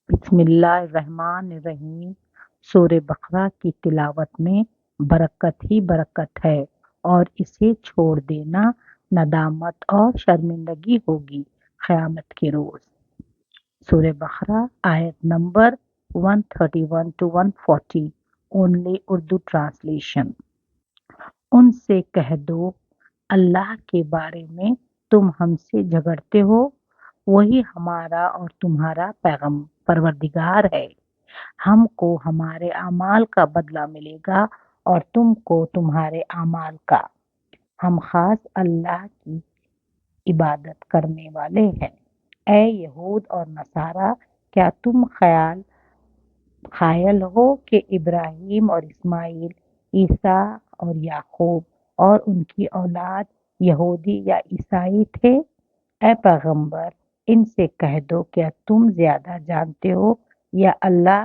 بسم اللہ الرحمن الرحیم۔ سورہ بقرہ کی تلاوت میں برکت ہی برکت ہے اور اسے چھوڑ دینا ندامت اور شرمندگی ہوگی قیامت کے روز۔ سورہ بقرہ آیت number 131 to 140 only Urdu translation. ان سے کہہ دو اللہ کے بارے میں تم ہم سے جھگڑتے ہو، وہی ہمارا اور تمہارا پروردگار ہے، ہم کو ہمارے اعمال کا بدلہ ملے گا اور تم کو تمہارے اعمال کا، ہم خاص اللہ کی عبادت کرنے والے ہیں۔ اے یہود اور نصارہ، کیا تم قائل ہو کہ ابراہیم اور اسماعیل، عیسیٰ اور یعقوب اور ان کی اولاد یہودی یا عیسائی تھے؟ اے پیغمبر، ان سے کہہ دو کیا تم زیادہ جانتے ہو یا اللہ،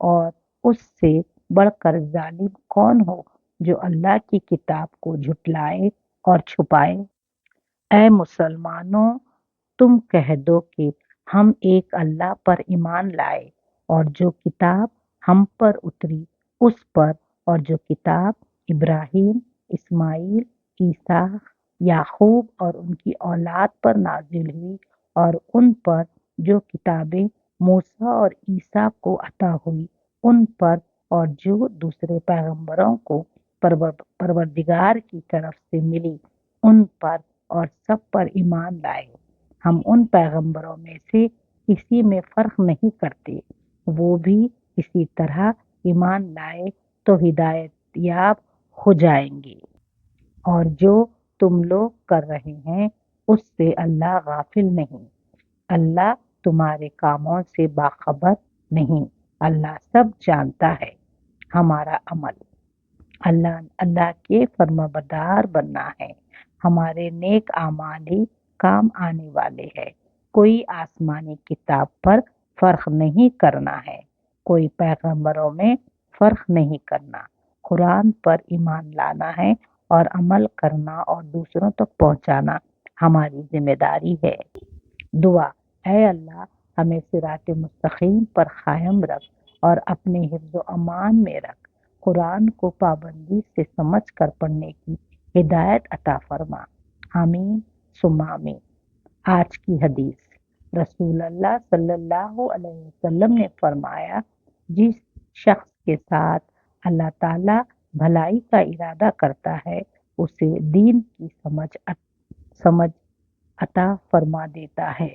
اور اس سے بڑھ کر ظالم کون ہو جو اللہ کی کتاب کو جھٹلائے اور چھپائے؟ اے مسلمانوں، تم کہہ دو کہ ہم ایک اللہ پر ایمان لائے اور جو کتاب ہم پر اتری اس پر، اور جو کتاب ابراہیم، اسماعیل، عیسیٰ، یعقوب اور ان کی اولاد پر نازل ہوئی، اور ان پر جو کتابیں موسیٰ اور عیسیٰ کو عطا ہوئی ان پر، اور جو دوسرے پیغمبروں کو پروردگار کی طرف سے ملی ان پر، اور سب پر ایمان لائے۔ ہم ان پیغمبروں میں سے کسی میں فرق نہیں کرتے، وہ بھی اسی طرح ایمان لائے تو ہدایت یاب ہو جائیں گے، اور جو تم لوگ کر رہے ہیں اس سے اللہ غافل نہیں، اللہ تمہارے کاموں سے باخبر نہیں، اللہ سب جانتا ہے۔ ہمارا عمل اللہ کے فرمانبردار بننا ہے، ہمارے نیک اعمال ہی کام آنے والے ہیں۔ کوئی آسمانی کتاب پر فرق نہیں کرنا ہے، کوئی پیغمبروں میں فرق نہیں کرنا، قرآن پر ایمان لانا ہے اور عمل کرنا اور دوسروں تک پہنچانا ہماری ذمہ داری ہے۔ دعا: اے اللہ، ہمیں صراط مستقیم پر قائم رکھ اور اپنے حفظ و امان میں رکھ، قرآن کو پابندی سے سمجھ کر پڑھنے کی ہدایت عطا فرما، آمین ثم آمین۔ آج کی حدیث: رسول اللہ صلی اللہ علیہ وسلم نے فرمایا، جس شخص کے ساتھ اللہ تعالیٰ بھلائی کا ارادہ کرتا ہے اسے دین کی سمجھ عطا فرما دیتا ہے۔